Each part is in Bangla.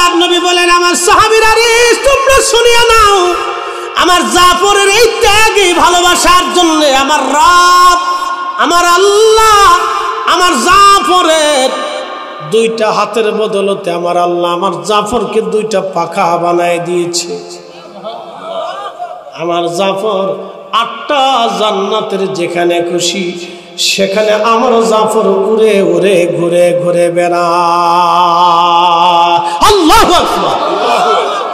আল্লাহর নবী বলেন, আমার সাহাবীরা রে তোমরা শুনিয়া নাও, আমার জাফরের এই ত্যাগ এই ভালোবাসার জন্য আমার রব আমার আল্লাহ আমার জাফরের দুইটা হাতের বদলতে আমার আল্লাহ আমার জাফরকে দুইটা পাখা বানায় দিয়েছে। আমার জাফর 8টা জান্নাতের যেখানে খুশি সেখানে আমার জাফর উড়ে উড়ে ঘুরে ঘুরে বেড়ায়। আল্লাহু আকবার।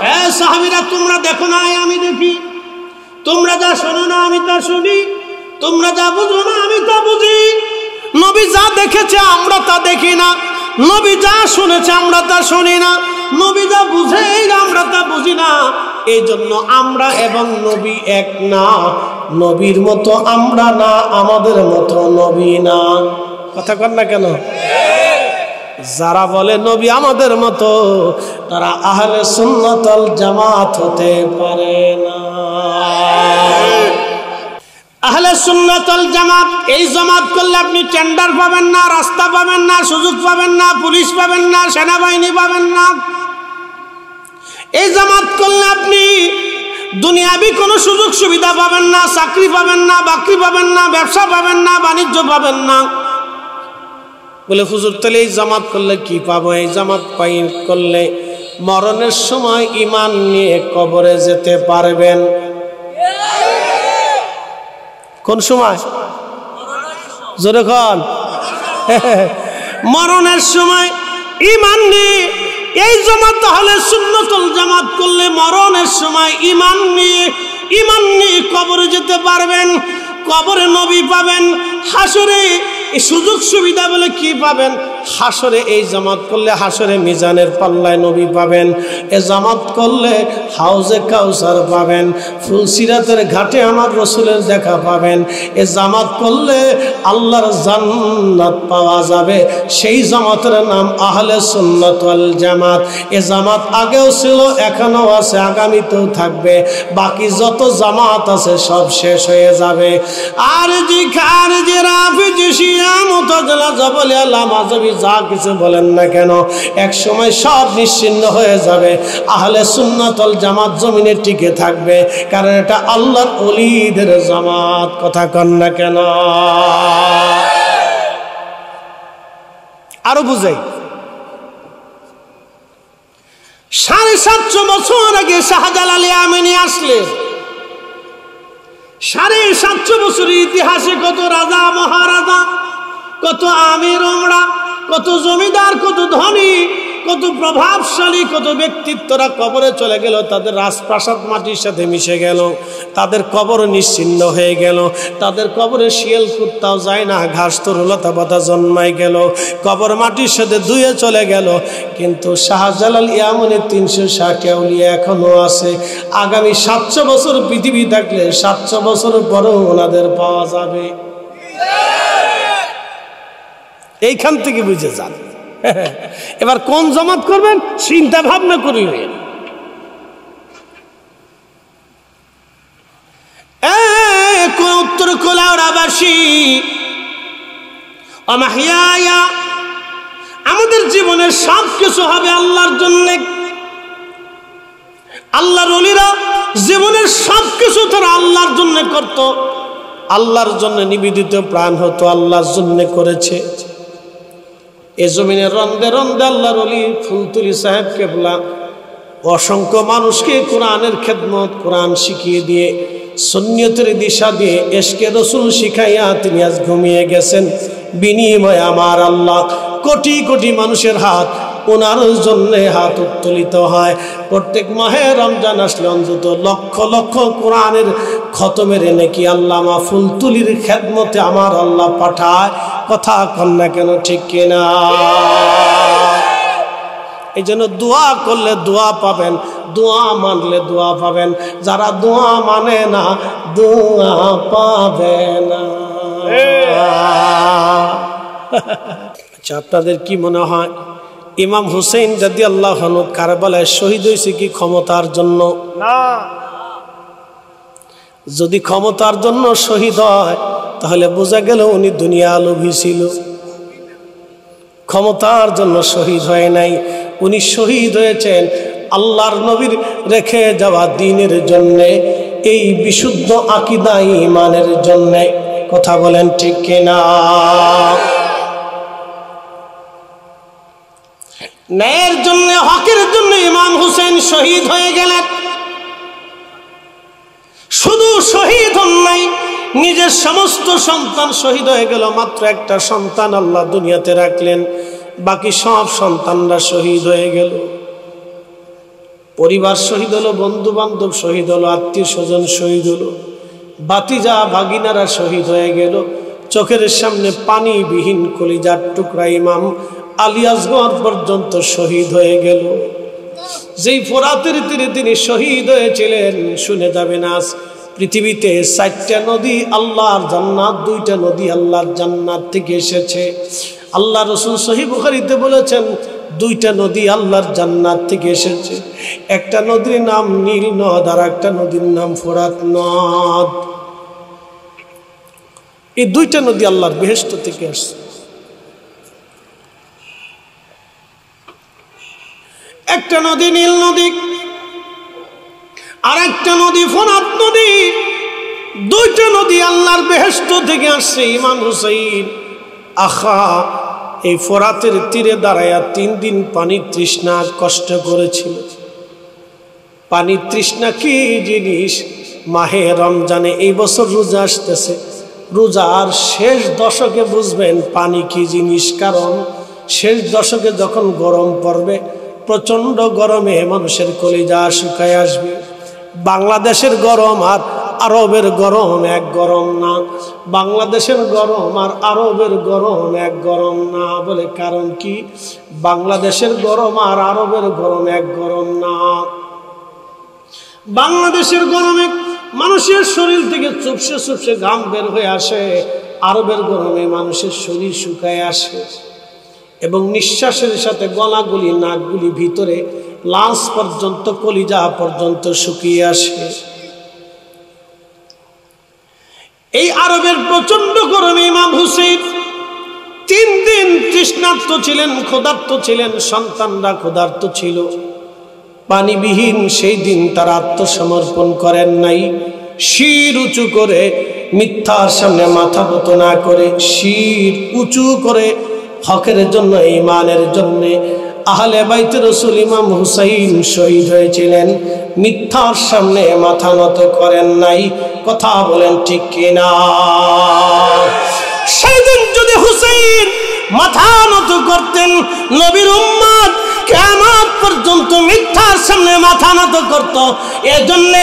হ্যাঁ সাহাবীরা, তোমরা দেখো না আমি দেখি, তোমরা যা শোনো না আমি তা শুনি, তোমরা যা বুঝো না আমি তা বুঝি। নবী যা দেখেছে আমরা তা দেখি না, নবী যা শুনেছে আমরা তা শুনি না, নবী যা বুঝে আমরা তা বুঝি না। এই জন্য আমরা এবং নবী এক না, নবীর মতো আমরা না, আমাদের মতো নবী না। কথা কর না কেন? যারা বলে নবী আমাদের মতো তারা আহলে সুন্নাত ওয়াল জামাত হতে পারে না। আহলে সুন্নাত ওয়াল জামাত এই জামাত করলে আপনি টেন্ডার পাবেন না, রাস্তা পাবেন না, সুযোগ পাবেন না, পুলিশ পাবেন না, সেনাবাহিনী পাবেন না। এই জামাত করলে আপনি দুনিয়াবি কোনো সুযোগ সুবিধা পাবেন না, চাকরি পাবেন না, বাকরি পাবেন না, ব্যবসা পাবেন না, বাণিজ্য পাবেন না। বলে হুজুর তাহলে এই জামাত করলে কি পাবো? এই জামাত করলে মরণের সময় ঈমান নিয়ে কবরে যেতে পারবেন। কোন সময়? জোরে কোন? মরণের সময় ঈমান নিয়ে এই জামাত তাহলে সুন্নাতুল জামাত করলে মরণের সময় ঈমান নিয়ে কবরে যেতে পারবেন, কবরে নবী পাবেন। হাসরে সুযোগ সুবিধা বলে কি পাবেন? হাসরে এই জামাত করলে হাসরে মিজানের পাল্লায় নবী পাবেন, এ জামাত করলে হাউজে কাউসার পাবেন, ফুলসিরাতের ঘাটে আমার রসুলের দেখা পাবেন, এ জামাত করলে আল্লাহর জান্নাত পাওয়া যাবে। সেই জামাতের নাম আহলে সুন্নাত ওয়াল জামাত। এ জামাত আগেও ছিল, এখনো আছে, আগামীতেও থাকবে। বাকি যত জামাত আছে সব শেষ হয়ে যাবে। আর জি খার জি রাফি জি শিয়া মুতাজিলা জাবলিয়া লামাজবি যা কিছু বলেন না কেন এক সময় সব নিশ্চিহ্ন হয়ে যাবে। আহলে সুন্নাত ওয়াল জামাত জমিনে টিকে থাকবে, কারণ এটা আল্লাহর ওলিদের জামাত। কথা কন না কেন? আরো বুঝাই। 750 বছর আগে শাহজালাল ইয়ামানি আসলেন। 750 বছরের ইতিহাসে কত রাজা মহারাজা, কত আমির ওমরা, কত জমিদার, কত ধনী, কত প্রভাবশালী, কত ব্যক্তিত্বরা কবরে চলে গেল। তাদের রাজপ্রাসাদ মাটির সাথে মিশে গেল, তাদের কবর নিশ্চিহ্ন হয়ে গেল। তাদের কবরে শিয়াল কুত্তাও যায় না, ঘাস তরুলতা পাতা জন্মাই গেল, কবর মাটির সাথে ধুয়ে চলে গেল। কিন্তু শাহজালাল ইয়ামানি 360 আউলিয়া এখনো আছে। আগামী 700 বছর পৃথিবী থাকলে 700 বছর পরেও ওনাদের পাওয়া যাবে। এইখান থেকে বুঝে যান। এবার কোন জামাত করবেন চিন্তা ভাবনা করিবেন। উত্তর কোলাউড়াবাসী, আমাহিয়া আমাদের জীবনের সব কিছু হবে আল্লাহর জন্য। আল্লাহর ওলিরা জীবনের সব কিছু তারা আল্লাহর জন্য করত, আল্লাহর জন্য নিবেদিত প্রাণ হতো, আল্লাহর জন্য করেছে। এ জমিনে রন্দে রন্দে আল্লাহর ওলি ফুলতুলি সাহেব কেবলা অসংখ্য মানুষকে কোরআনের খেদমত, কোরআন শিখিয়ে দিয়ে, সুন্নিয়তের দিশা দিয়ে, এশকে রসুল শিখাইয়া তিনি আজ ঘুমিয়ে গেছেন। বিনিময়ে আমার আল্লাহ কোটি কোটি মানুষের হাত ওনার জন্যে হাত উত্তোলিত হয়। প্রত্যেক মাহে রমজান আসলে অন্তত লক্ষ লক্ষ কোরআনের খতমের নেকি আল্লামা ফুলতুলির খেদমতে আমার আল্লাহ পাঠায়। কথা কন না কেন? ঠিক কিনা? এই জন্য দোয়া করলে দোয়া পাবেন, দোয়া মানলে দোয়া পাবেন। যারা দোয়া মানে না দোয়া পাবে না। আচ্ছা, আপনাদের কি মনে হয় ইমাম হুসেইন রাদিয়াল্লাহু আনহু কারবালায় শহীদ হয়েছে কি ক্ষমতার জন্য? না। যদি ক্ষমতার জন্য শহীদ হয় তাহলে বোঝা গেল উনি দুনিয়া লোভী ছিল। ক্ষমতার জন্য শহীদ হয় নাই, উনি শহীদ হয়েছেন আল্লাহর নবীর রেখে যাওয়া দ্বীনের জন্যে, এই বিশুদ্ধ আকীদা ঈমানের জন্যে। কথা বলেন ঠিক কিনা? ন্যায়ের জন্য, হকের জন্য ইমাম হুসেন শহীদ হয়ে গেলেন। শুধু শহীদ হন নাই, নিজের সমস্ত সন্তান শহীদ হয়ে গেল, মাত্র একটা সন্তান আল্লাহ দুনিয়াতে রাখলেন, বাকি সব সন্তানরা শহীদ হয়ে গেল। পরিবার শহীদ হলো, বন্ধু বান্ধব শহীদ হলো, আত্মীয় স্বজন শহীদ হলো, ভাতিজা ভাগিনারা শহীদ হয়ে গেল। চোখের সামনে পানিবিহীন কলিজার টুকরা ইমাম আলী আসগর পর্যন্ত শহীদ হয়ে গেল। যেই ফোরাতের তীরে তিনি শহীদ হয়েছিলেন, শুনে যাবেন আজ পৃথিবীতে 4টা নদী আল্লাহর জান্নাত, 2টা নদী আল্লাহর জান্নাত থেকে এসেছে। আল্লাহ রাসূল সহিহ বুখারীতে বলেছেন 2টা নদী আল্লাহর জান্নাত থেকে এসেছে। একটা নদীর নাম নীল নদ, আর একটা নদীর নাম ফোরাত নদ। এই 2টা নদী আল্লাহর বেহেশত থেকে আসছে। একটা নদী নীল নদী, আর একটা নদী ফোরাত নদী। 2টা নদী আল্লাহর বেহেশত থেকে আসছে। ইমাম হুসাইন আখা এই ফোরাতের তীরে দাঁড়ায়া 3 দিন পানি তৃষ্ণা কষ্ট করেছিল। পানি তৃষ্ণা কি জিনিস? মাহে রমজানে এই বছর রোজা আসতেছে, রোজার শেষ দশকে বুঝবেন পানি কি জিনিস। কারণ শেষ দশকে যখন গরম পড়বে, প্রচন্ড গরমে মানুষের কলিজা শুকায় আসবে। বাংলাদেশের গরম আর আরবের গরম এক গরম না, বাংলাদেশের গরম আর আরবের গরম এক গরম না। বলে কারণ কি? বাংলাদেশের গরম আর আরবের গরম এক গরম না। বাংলাদেশের গরমে মানুষের শরীর থেকে চুপসে চুপসে ঘাম বের হয়ে আসে, আরবের গরমে মানুষের শরীর শুকায় আসে এবং নিঃশ্বাসের সাথে গলাগুলি, নাকগুলি, ভিতরে লাঞ্চ পর্যন্ত, কলিজা পর্যন্ত শুকিয়ে আসে। এই আরবের প্রচন্ড গরমে ইমাম হুসেন 3 দিন তৃষ্ণার্ত ছিলেন, ক্ষুধার্ত ছিলেন, সন্তানরা ক্ষুধার্ত ছিল। পানিবিহীন সেই দিন তারা আত্মসমর্পণ করেন নাই। শির উঁচু করে, মিথ্যার সামনে মাথা নত না করে, শির উঁচু করে হকের জন্য, ঈমানের জন্য আহলে বাইত রাসূল ইমাম হুসাইন শহীদ হয়েছিলেন। মিথ্যার সামনে মাথা নত করেন নাই। কথা বলেন ঠিক কিনা? সেদিন যদি হুসাইন মাথা নত করতেন, নবীর উম্মত কিয়ামত পর্যন্ত মিথ্যার সামনে মাথা নত করত। এজন্য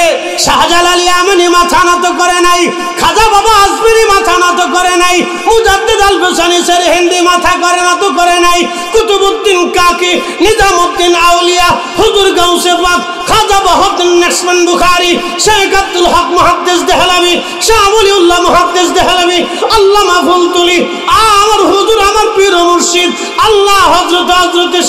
শাহজালাল ইয়ামানি মাথা নত করে নাই, খাজা বাবা আজমিরি মাথা নত করে নাই, মুজাদ্দিদ আল হুসাইনি হিন্দি মাথা নত করে নাই, কুতুবউদ্দিন কাকি, নিজামউদ্দিন আউলিয়া, হুজুর গাউসে পাক, খাজা বাহাউদ্দিন নাকশবন বুখারী, শেখ আব্দুল হক মুহাদ্দিস দেহলভী, শাহ ওলিউল্লাহ মুহাদ্দিস দেহলভী, আল্লামা ফুলতুলি, আমার হুজুর, আমার পীর ও মুর্শিদ আল্লাহ হযরত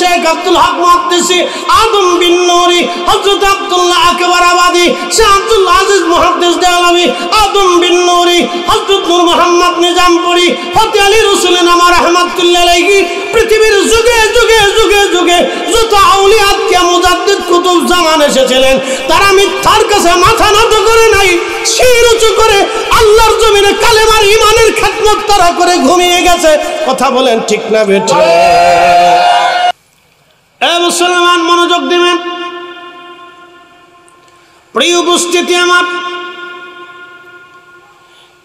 শেখ আব্দুল হক মুহাদ্দিসি, আদম বিন নূরি, হযরত আব্দুল্লাহ আকবর আবাদি, শাহ আব্দুল আজিজ মুহাদ্দিস দেহলভী, আদম বিন নূরি, হযরত নূর মুহাম্মদ নিজামপুরি, ফতে আলী রসুল নামা রাহমাতুল্লাহ আলাইহি। পৃথিবীর যুগে যুগে যুগে যুগে যত আউলিয়া কিয়া মুজাদ্দিদ কুতুব জামান এসেছিলেন, তারা মিথ্যার কাছে মাথা নত করে নাই, শির উঁচু করে আল্লাহর জমিনে কালেমার ঈমানের খেদমত তারা করে ঘুমিয়ে গেছে। কথা বলেন ঠিক না বেঠিক? এ মুসলমান, মনোযোগ দিবেন। প্রিয় উপস্থিতি আমার,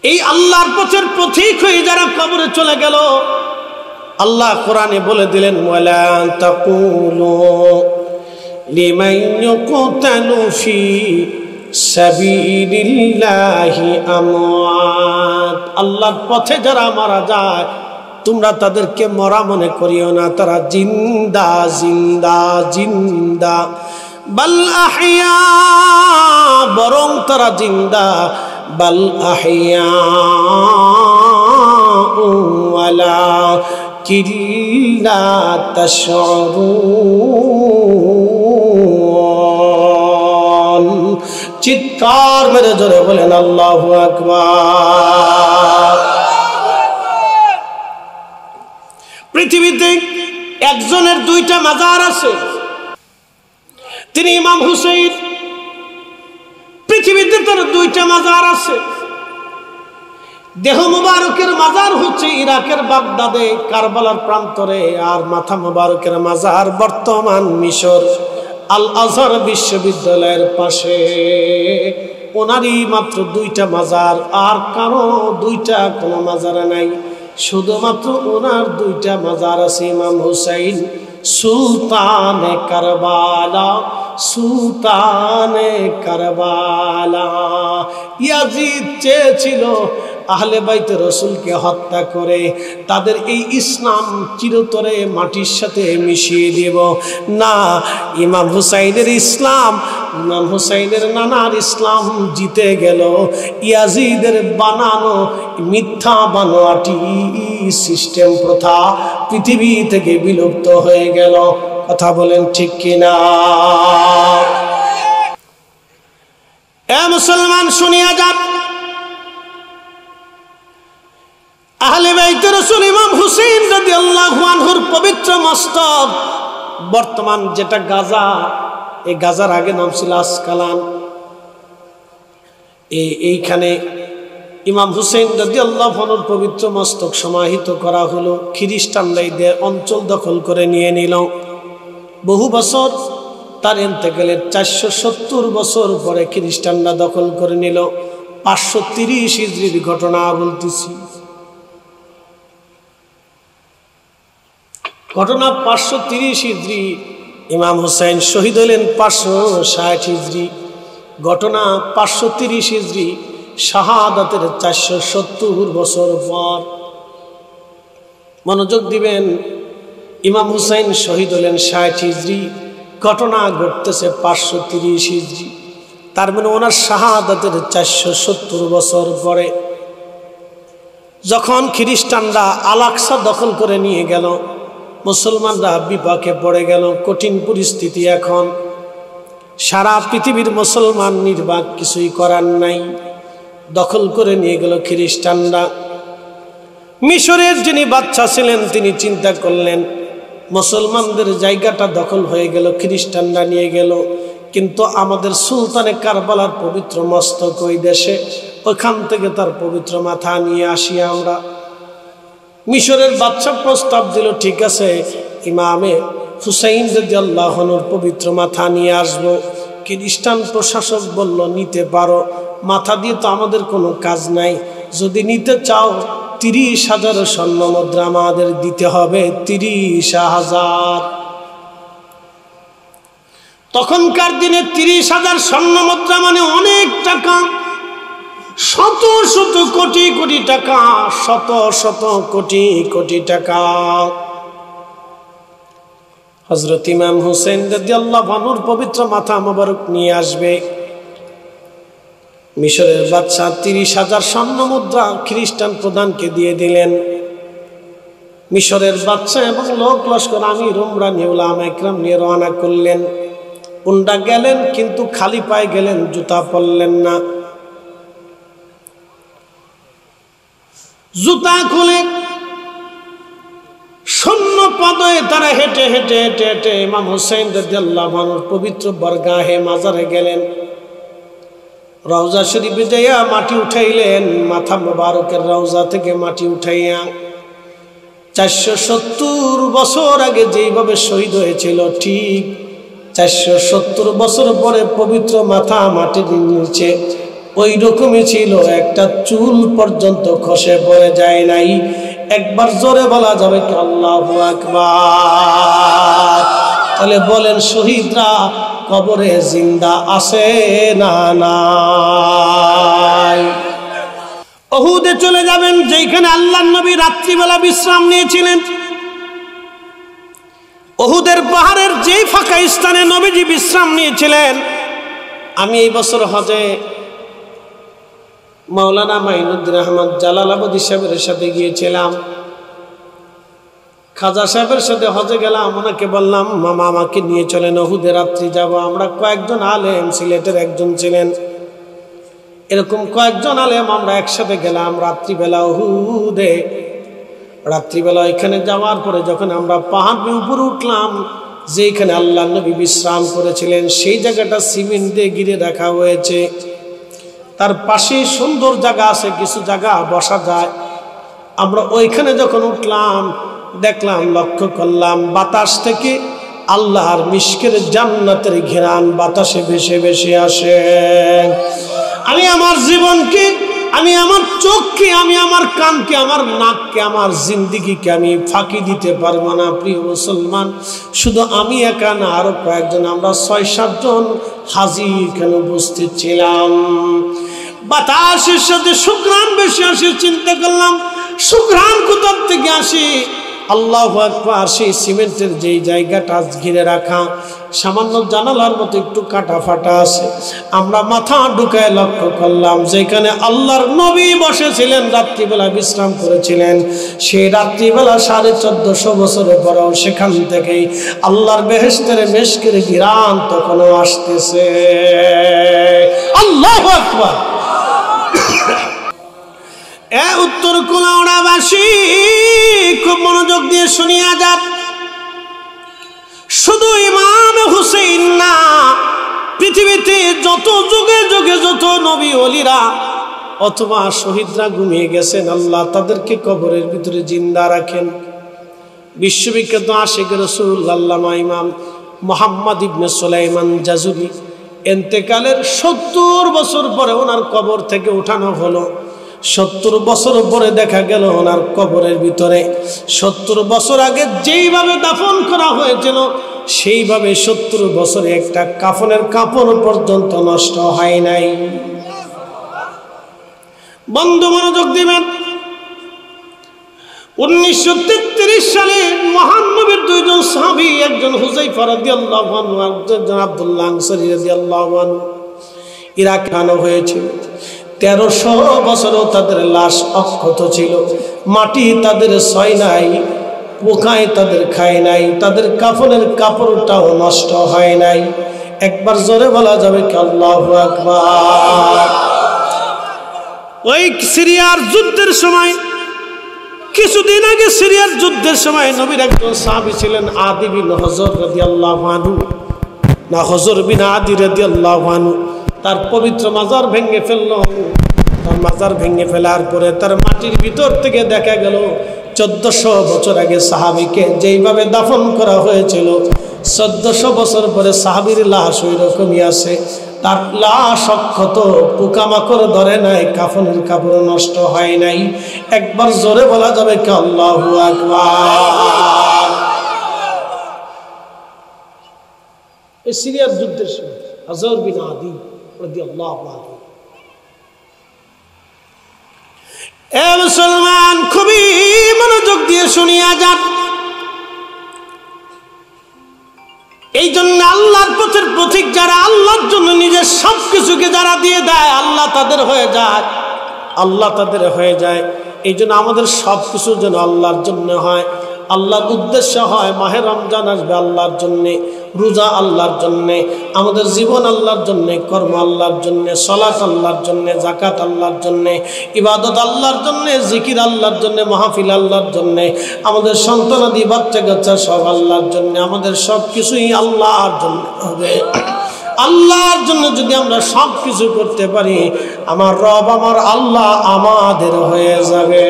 এই আল্লাহর পথের পথিক হয়ে যারা কবরে চলে গেল, আল্লাহ কোরআনে বলে দিলেন, ওয়ালা তাকুলু লিমান ইউকতালু ফি সাবিলিল্লাহি আমওয়াত। আল্লাহর পথে যারা মারা যায়, তোমরা তাদেরকে মরা মনে করিও না, তারা জিন্দা জিন্দা জিন্দা। বাল আহইয়া, বরং তারা জিন্দা। বাল আহইয়া ওয়ালা কিল্লা তাশউরুন। চিৎকার মেরে জোরে বলেন আল্লাহু আকবার। পৃথিবীতে একজনের দুইটা মাজার আছে, তিনি ইমাম হুসাইন। পৃথিবীতে তার দুইটা মাজার আছে। দেহ মুবারকের মাজার হচ্ছে ইরাকের বাগদাদে কারবালার প্রান্তরে, আর মাথা মুবারকের মাজার বর্তমান মিশর আল আজহার বিশ্ববিদ্যালয়ের পাশে। ওনারই মাত্র দুইটা মাজার, আর কারো দুইটা কোনো মাজার নাই, শুধুমাত্র ওনার দুইটা মাজার আছে। ইমাম হুসাইন সুলতানে কারবালা, সুলতানে কারবালা। ইয়াজিদ চেয়েছিল আহলে বাইতে রসুলকে হত্যা করে তাদের এই ইসলাম চিরতরে মাটির সাথে মিশিয়ে দেব। না, ইমাম হুসাইনের ইসলাম, ইমাম হুসাইনের নানার ইসলাম জিতে গেল। ইয়াজিদের বানানো মিথ্যা বানোয়াটি সিস্টেম প্রথা পৃথিবী থেকে বিলুপ্ত হয়ে গেল। কথা বলেন ঠিক কিনা? এ মুসলমান শুনিয়া যান, আহলে বাইতে রাসূল ইমাম হুসাইন রাদিয়াল্লাহু আনহুর পবিত্র মস্তক, বর্তমান যেটা গাজা, এই গাজার আগে নাম ছিল আসকালান। এইখানে ইমাম হুসাইন রাদিয়াল্লাহু আনহুর পবিত্র মস্তক সমাহিত করা হলো। খ্রিস্টানরা এই অঞ্চল দখল করে নিয়ে নিল। বহু বছর, তার ইন্তেকালের 470 বছর পরে খ্রিস্টানরা দখল করে নিল। 530 হিজরির ঘটনা বলতেছি। ঘটনা 530 হিজরি, ইমাম হুসাইন শহীদ হলেন 560 হিজরি। ঘটনা 530 হিজরি, শাহাদাতের 470 বছর পর। মনোযোগ দিবেন, ইমাম হুসাইন শহীদ হলেন 60 হিজরি, ঘটনা ঘটতেছে 530 হিজরি। তার মানে ওনার শাহাদাতের 470 বছর পরে যখন খ্রিস্টানরা আল আকসা দখল করে নিয়ে গেল, মুসলমানরা বিপাকে পড়ে গেল। কঠিন পরিস্থিতি। এখন সারা পৃথিবীর মুসলমান নির্বাক, কিছুই করার নাই। দখল করে নিয়ে গেল খ্রিস্টানরা। মিশরের যিনি বাদশা ছিলেন তিনি চিন্তা করলেন মুসলমানদের জায়গাটা দখল হয়ে গেল, খ্রিস্টানরা নিয়ে গেল, কিন্তু আমাদের সুলতানে কারবালার পবিত্র মস্তক ওই দেশে, ওইখান থেকে তার পবিত্র মাথা নিয়ে আসি আমরা। মিশরের বাদশা প্রস্তাব দিল, ঠিক আছে, ইমামে হুসাইন রাদিয়াল্লাহু আনহুর পবিত্র মাথা নিয়ে আসবো। খ্রিস্টান প্রশাসক বলল, নিতে পারো, মাথা দিয়ে তো আমাদের কোনো কাজ নাই, যদি নিতে চাও 30,000 স্বর্ণ মুদ্রা আমাদের দিতে হবে। 30,000। তখনকার দিনে 30,000 স্বর্ণ মুদ্রা মানে অনেক টাকা। শত শত কোটি কোটি টাকা, শত শত কোটি কোটি টাকা। হযরত ইমাম হুসাইন রাদিয়াল্লাহু আনহুর পবিত্র মাথা মোবারক নিয়ে আসবে। মিশরের বাদশা 30,000 স্বর্ণ মুদ্রা খ্রিস্টান প্রধানকে দিয়ে দিলেন। মিশরের বাদশা এবং লোক লস্কর আমির উমরা নিয়ে উলামা ইকরাম নিয়ে রওনা করলেন। উন্ডা গেলেন, কিন্তু খালি পায়ে গেলেন, জুতা পরলেন না। জুতা খুলে শূন্য পদে তারা হেঁটে হেঁটে হেঁটে হেঁটে ইমাম হুসাইন রাদিয়াল্লাহু আনহুর পবিত্র বরগাহে মাজারে গেলেন। রওজা শরীফে যাইয়া মাটি উঠাইলেন, মাথা মুবারকের রওজা থেকে মাটি উঠাইয়া 470 বছর আগে যেইভাবে শহীদ হয়েছিল, ঠিক 470 বছর পরে পবিত্র মাথা মাটির নিচে ওই রকমই ছিল, একটা চুল পর্যন্ত খসে পড়ে যায় নাই। একবার জোরে বলা যাবে কি আল্লাহু আকবার? তাহলে বলেন, শহীদরা কবরে জিন্দা আছে না নাই? উহুদে চলে যাবেন, যেখানে আল্লাহর নবী রাত্রিবেলা বিশ্রাম নিয়েছিলেন। উহুদের পাহাড়ের যেই ফাঁকা স্থানে নবীজি বিশ্রাম নিয়েছিলেন। আমি এই বছর হজে মাওলানা মাইনুদ্দিন আহমদ জালালাবাদী সাহেবের সাথে গিয়েছিলাম। খাজা সাহেবের সাথে হজে গেলাম। ওনাকে বললাম, মামা আমাকে নিয়ে চলেন, উহুদে রাত্রি যাব। আমরা কয়েকজন আলেম, সিলেটের একজন ছিলেন, এরকম কয়েকজন আলেম আমরা একসাথে গেলাম রাত্রিবেলা উহুদে। রাত্রিবেলা এখানে যাওয়ার পরে যখন আমরা পাহাড়ের উপরে উঠলাম, যেখানে আল্লাহ নবী বিশ্রাম করেছিলেন সেই জায়গাটা সিমেন্ট দিয়ে ঘিরে রাখা হয়েছে। তার পাশে সুন্দর জায়গা আছে, কিছু জায়গা বসা যায়। আমরা ওইখানে যখন উঠলাম দেখলাম, লক্ষ্য করলাম বাতাস থেকে আল্লাহর মিশকের জান্নাতের ঘেরান বাতাসে ভেসে ভেসে আসে। আমি আমার জীবনকে, আমি আমার চোখকে, আমি আমার কানকে, আমার নাককে, আমার জিন্দিগিকে আমি ফাঁকি দিতে পারবো না। প্রিয় মুসলমান, শুধু আমি একা না, আরো কয়েকজন, আমরা 6-7 জন হাজী এখানে উপস্থিত ছিলাম। বাতাসের সাথে সুঘ্রাণ বেশি আসে। চিন্তা করলাম সুঘ্রাণ কোথা থেকে আসে? আল্লাহু আকবার। সেই সিমেন্টের যেই জায়গাটা ঘিরে রাখা, সামান্য জানালার মতো একটু কাটা ফাটা আছে। আমরা মাথা ঢুকায় লক্ষ্য করলাম যেখানে আল্লাহর নবী বসেছিলেন, রাত্রিবেলা বিশ্রাম করেছিলেন, সেই রাত্রিবেলা 1450 বছরের পরেও সেখান থেকেই আল্লাহর বেহেশতের মেশকের ঘিরান তখনও আসতেছে। আল্লাহু আকবার। উত্তর কুলাউড়াবাসী খুব মনোযোগ দিয়ে শুনিয়া যান। শুধু ইমাম হুসেইন না, পৃথিবীতে যত যুগে যুগে যত নবী ওলিরা অথবা শহীদরা ঘুমিয়ে গেছেন, আল্লাহ তাদেরকে কবরের ভিতরে জিন্দা রাখেন। বিশ্ববিখ্যাত আশিক রাসূল আল্লামা ইমাম মুহাম্মদ ইবনে সুলাইমান জাজুলি ইন্তেকালের 70 বছর পরে ওনার কবর থেকে উঠানো হলো। 70 বছর পরে দেখা গেল ওনার কবরের ভিতরে 70 বছর আগে যেইভাবে দাফন করা হয়েছিল সেইভাবে 70 বছরে একটা কাফনের কাপড় পর্যন্ত নষ্ট হয় নাই। বন্ধু মনোযোগ দিবেন। 1933 সালে মহান নবীর 2 জন সাহাবী, একজন হুযায়ফা রাদিয়াল্লাহু আনহু, একজন আব্দুল্লাহ আনসারী রাদিয়াল্লাহু আনহু, ইরাক আনা হয়েছিল। 1300 বছরও তাদের লাশ অক্ষত ছিল, মাটি তাদের ছয় নাই, পোকায় তাদের খায় নাই, তাদের কাফনের কাপড়টাও নষ্ট হয় নাই। একবার জোরে বলা যাবে কি আল্লাহু আকবার। ওই সিরিয়ার যুদ্ধের সময়, কিছুদিন আগে সিরিয়ার যুদ্ধের সময় নবীর একজন সাহাবী ছিলেন আদি বিন হজর রাদিয়াল্লাহু আনহু, না হজর বিন আদি রাদিয়াল্লাহু আনহু, তার পবিত্র মাজার ভেঙে ফেলল। তার মাজার ভেঙে ফেলার পরে তার মাটির ভিতর থেকে দেখা গেল 1400 বছর আগে সাহাবীকে যেইভাবে দাফন করা হয়েছিল, 1400 বছর পরে সাহাবীর লাশ ওই রকমই আছে। তার লাশ অক্ষত, পোকামাকড় ধরে নাই, কাফনের কাপড় নষ্ট হয় নাই। একবার জোরে বলা যাবে কি আল্লাহু আকবার। এই সিরিয়ার যুদ্ধের সময় হযর বিন আদি রাদিয়াল্লাহু আনহু। এ মুসলমান, খুবই মনোযোগ দিয়ে শুনিয়া যান। এই জন্য আল্লাহর পথের পথিক যারা, আল্লাহর জন্য নিজের সবকিছুকে যারা দিয়ে দেয়, আল্লাহ তাদের হয়ে যায়, আল্লাহ তাদের হয়ে যায়। এই জন্য আমাদের সবকিছু যেন আল্লাহর জন্য হয়, আল্লাহর উদ্দেশ্য হয়। মাহে রমজান আসবে আল্লাহর জন্যে, রোজা আল্লাহর জন্যে, আমাদের জীবন আল্লাহর জন্যে, কর্ম আল্লাহর জন্যে, সালাত আল্লাহর জন্যে, যাকাত আল্লাহর জন্যে, ইবাদত আল্লাহর জন্যে, জিকির আল্লাহর জন্যে, মাহফিল আল্লাহর জন্যে, আমাদের সন্তানাদি বাচ্চা কাচ্চা সব আল্লাহর জন্যে, আমাদের সব কিছুই আল্লাহর জন্য হবে। আল্লাহর জন্য যদি আমরা সব কিছু করতে পারি, আমার রব, আমার আল্লাহ আমাদের হয়ে যাবে।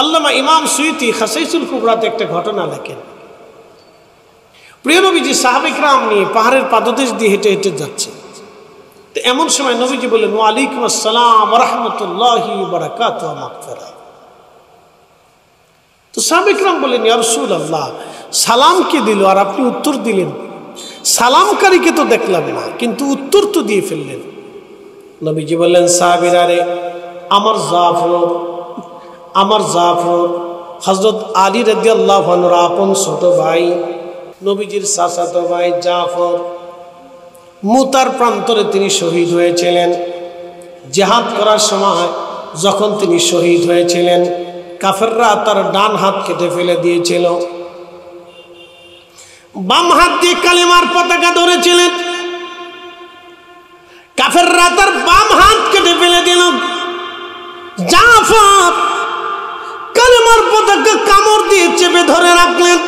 আল্লামা ইমাম সুয়ুতি খাসাইসুল কুবরাতে একটা ঘটনা লেখেন। প্রিয় নবীজি সাহাবা ইকরাম নিয়ে পাহাড়ের পাদদেশ দিয়ে হেঁটে হেঁটে যাচ্ছে। তো এমন সময় নবীজি বললেন, ওয়ালাইকুম আসসালাম ওয়া রাহমাতুল্লাহি ওয়া বারাকাতুহু ওয়া মাগফিরাহ। তো সাহাবা ইকরাম বললেন, ইয়া রাসূলুল্লাহ, সালাম কে দিল আর আপনি উত্তর দিলেন? সালামকারীকে তো দেখলাম না, কিন্তু উত্তর তো দিয়ে ফেললেন। নবীজি বললেন, সাহাবীরা রে, আমার জাফর হযরত আলী রাদিয়াল্লাহু আনহুর আপন ছোট ভাই, নবীজির চাচাতো ভাই জাফর, মুতার প্রান্তরে তিনি শহীদ হয়েছিলেন। জিহাদ করার সময় যখন তিনি শহীদ হয়েছিলেন, কাফেররা তার ডান হাত কেটে ফেলে দিয়েছিল, বাম হাত দিয়ে কালেমার পতাকা ধরেছিলেন। কাফেররা তার বাম হাত কেটে ফেলে দিল। জাফর কালেমার পতাকা কামড় দিয়ে চেপে ধরে রাখলেন,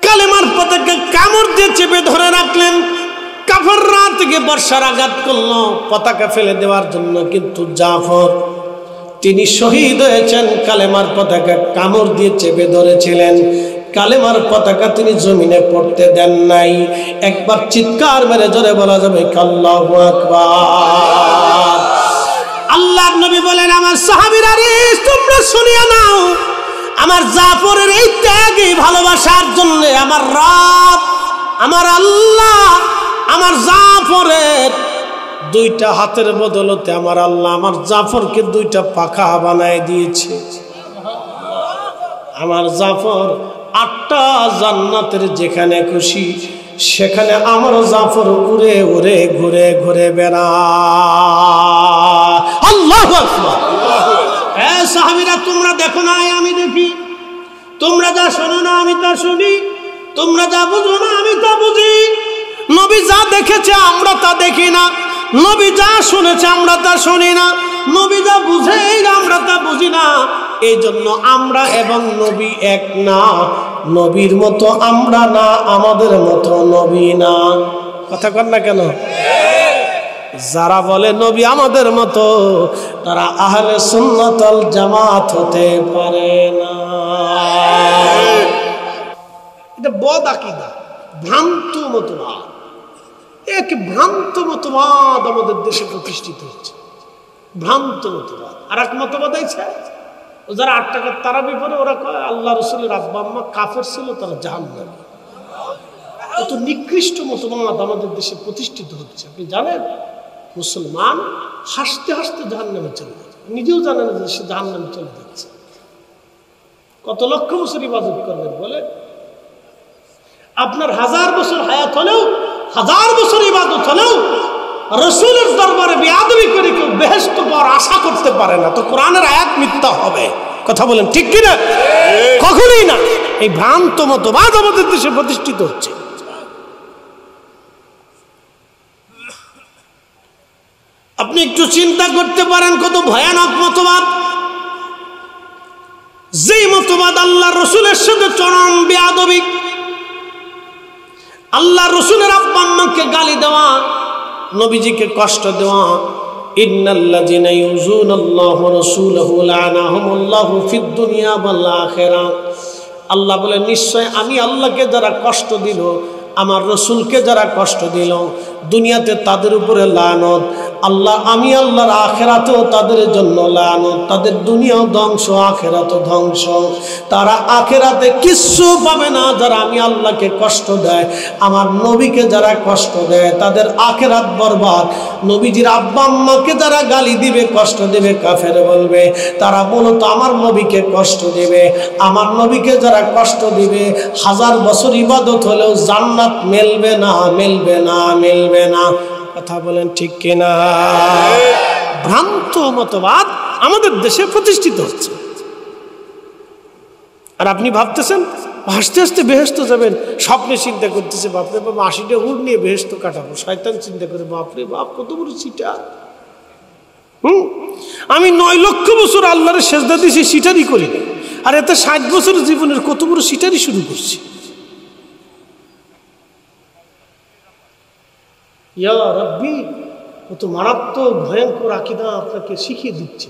কালেমার পতাকা কামড় দিয়ে চেপে ধরে রাখলেন। কাফেররা থেকে বর্ষার আঘাত করলো পতাকা ফেলে দেওয়ার জন্য, কিন্তু জাফর তিনি শহীদ হয়েছেন। কালেমার পতাকা কামড় দিয়ে চেপে ধরেছিলেন, কালেমার পতাকা তিনি জমিনে পড়তে দেন নাই। একবার চিৎকার মেরে জোরে বলা যাবে আল্লাহু আকবার। আল্লাহর নবী বলেন, আমার সাহাবীরা রে তোমরা শুনিয়া নাও, আমার জাফরের এই ত্যাগ, এই ভালোবাসার জন্য আমার রব, আমার আল্লাহ, আমার জাফরের দুইটা হাতের বদলতে আমার আল্লাহ আমার জাফরকে দুইটা পাখা বানায় দিয়েছে। আমার জাফর 8টা জান্নাতের যেখানে খুশি সেখানে আমার জাফর উড়ে উড়ে ঘুরে ঘুরে বেড়ায়। আল্লাহু আকবার। হ্যাঁ সাহাবীরা, তোমরা দেখো না আমি দেখি, তোমরা যা শোনো না আমি তা শুনি, তোমরা যা বুঝো না আমি তা বুঝি। নবী যা দেখেছে আমরা তা দেখি না, নবী যা শুনেছে আমরা তা শুনি না, নবী যা বুঝে আমরা তা বুঝি না। এই জন্য আমরা এবং নবী এক না, নবীর মতো আমরা না, আমাদের মতো নবী না। কথা কর না কেন? যারা বলে নবী আমাদের মতো তারা আহলে সুন্নাত ওয়াল জামাত হতে পারে না। এটা বদ আকীদা, ভ্রান্ত মতবাদ। এক ভ্রান্ত মতবাদ আমাদের দেশে প্রতিষ্ঠিত হচ্ছে, ভ্রান্ত মতবাদ। আর এক মতবাদ আছে, যারা 8 টাকার তারাবি পড়ে ওরা কয় আল্লাহ রসুলের আব্বা আম্মা কাফের ছিল, তারা জাহান্নামী। কত নিকৃষ্ট মতবাদ আমাদের দেশে প্রতিষ্ঠিত হচ্ছে। আপনি জানেন মুসলমান হাসতে হাসতে জাহান্নামে চলে যাচ্ছে, নিজেও জানেন যে সে জাহান্নামে চলে যাচ্ছে। কত লক্ষ বছর ইবাদত করবেন বলে? আপনার 1000 বছর হায়াত হলেও, 1000 বছর ইবাদত হলেও রসুলের দরবারে বেয়াদবি করে কেউ বেহেশত পাওয়ার আশা করতে পারে না। তো কোরআনের আয়াত মিথ্যা হবে। কথা বলেন ঠিক কিনা? কখনোই না। এই ভ্রান্ত মতবাদ আমাদের দেশে প্রতিষ্ঠিত হচ্ছে। আপনি একটু চিন্তা করতে পারেন কত ভয়ানক মতবাদ। যেই মতবাদ আল্লাহ রসুলের সাথে চরম বেয়াদবি, আল্লাহ রসুলের আব্বা আম্মাকে গালি দেওয়া, নবীজিকে কষ্ট দেওয়া। ইন্নাল্লাযিনা ইউযুনাল্লাহু ওয়া রাসূলাহু লা'নাহুমুল্লাহু ফিদ দুনিয়া ওয়াল আখিরাহ। আল্লাহ বলে নিশ্চয় আমি আল্লাহকে যারা কষ্ট দিল, আমার রসুলকে যারা কষ্ট দিল, দুনিয়াতে তাদের উপরে লানত। আল্লাহ আমি আল্লাহর আখিরাতেও তাদের জন্য লানত। তাদের দুনিয়াও ধ্বংস, আখিরাতও ধ্বংস। তারা আখিরাতে কিচ্ছু পাবে না যারা আমি আল্লাহকে কষ্ট দেয়। আমার নবীকে যারা কষ্ট দেয় তাদের আখিরাত বরবাদ। নবীজির আব্বা আম্মাকে যারা গালি দিবে, কষ্ট দেবে, কাফের বলবে, তারা মূলত আমার নবীকে কষ্ট দেবে। আমার নবীকে যারা কষ্ট দিবে 1000 বছর ইবাদত হলেও জান্নাত মিলবে না, মিলবে না, মিলবে না। কথা বলেন ঠিক কিনা? ভ্রান্ত মতবাদ আমাদের দেশে প্রতিষ্ঠিত হচ্ছে। আর আপনি ভাবতেছেন হাসতে হাসতে বেহেশত যাবেন, স্বপ্নে চিন্তা করতেছে বাপরে বাপ 80টা উট নিয়ে বেহেশত কাটাবো। শয়তান চিন্তা করে বাপরে বাপ কত বড় চিটা। আমি 9 লক্ষ বছর আল্লাহরে সেজদা দিয়েছি, সিটারি করি, আর এতে 60 বছর জীবনের কত বড় সিটারি শুরু করছি। ইয়া রব্বি, কত মারাত্মক ভয়ঙ্কর আকীদা আপনাকে শিখিয়ে দিচ্ছে।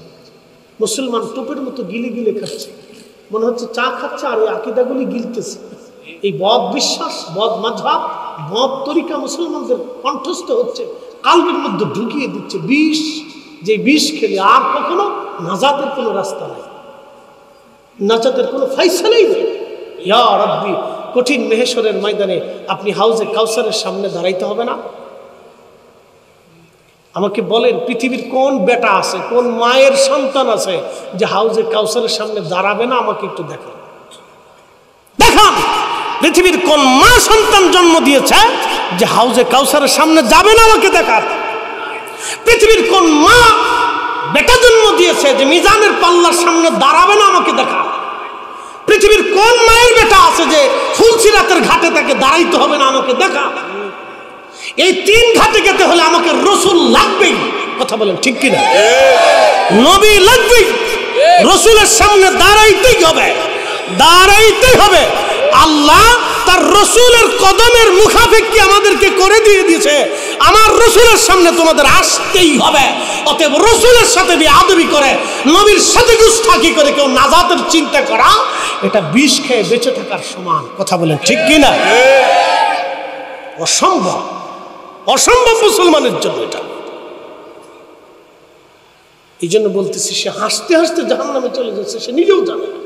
মুসলমান টোপের মতো গিলে গিলে খাচ্ছে, মনে হচ্ছে চা খাচ্ছে আর এই আকীদাগুলি গিলতেছে। এই বদ বিশ্বাস, বদ মাযহাব, বদ তরিকা মুসলমানদের কণ্ঠস্থ হচ্ছে, কালবের মধ্যে ঢুকিয়ে দিচ্ছে বিষ। যে বিষ খেলে আর কখনো নাজাতের কোনো রাস্তা নেই, নাজাতের কোনো ফায়সালাই নেই। ইয়া রব্বি, কঠিন মেহেশরের ময়দানে আপনি হাউজে কাউসারের সামনে দাঁড়াইতে হবে না? আমাকে বলেন পৃথিবীর কোন বেটা আছে, কোন মায়ের সন্তান আছে যে হাউজে কাউসারের সামনে দাঁড়াবে না? আমাকে একটু দেখান, দেখান পৃথিবীর কোন মা সন্তান জন্ম দিয়েছে যে হাউজে কাউসারের সামনে যাবে না? আমাকে দেখান। পৃথিবীর কোন মা বেটা জন্ম দিয়েছে যে মিজানের পাল্লার সামনে দাঁড়াবে না? আমাকে দেখান। পৃথিবীর কোন মায়ের বেটা আছে যে ফুলসিরাতের ঘাটে তাকে দাঁড়াইতে হবে না? আমাকে দেখান। এই 3 ঘাটে যেতে হলে আমাকে রসুল লাগবেই। কথা বলেন ঠিক কিনা? নবী লাগবে, রসুলের সামনে দাঁড়াইতেই হবে, দাঁড়াইতেই হবে। আল্লাহ তার রসুলের কদমের মুখাপেক্ষি আমাদেরকে করে দিয়ে দিয়েছে, আমার রসুলের সামনে তোমাদের আসতেই হবে। অতএব রসুলের সাথে বেয়াদবি করে, নবীর সাথে গুস্তাখি করে কেউ নাজাতের চিন্তা করা, এটা বিষ খেয়ে বেঁচে থাকার সমান। কথা বলেন ঠিক কিনা? অসম্ভব, অসম্ভব মুসলমানের জন্য এটা। এই জন্য বলতেছি, সে হাসতে হাসতে জাহান্নামে চলে যাচ্ছে, সে নিজেও জানে না।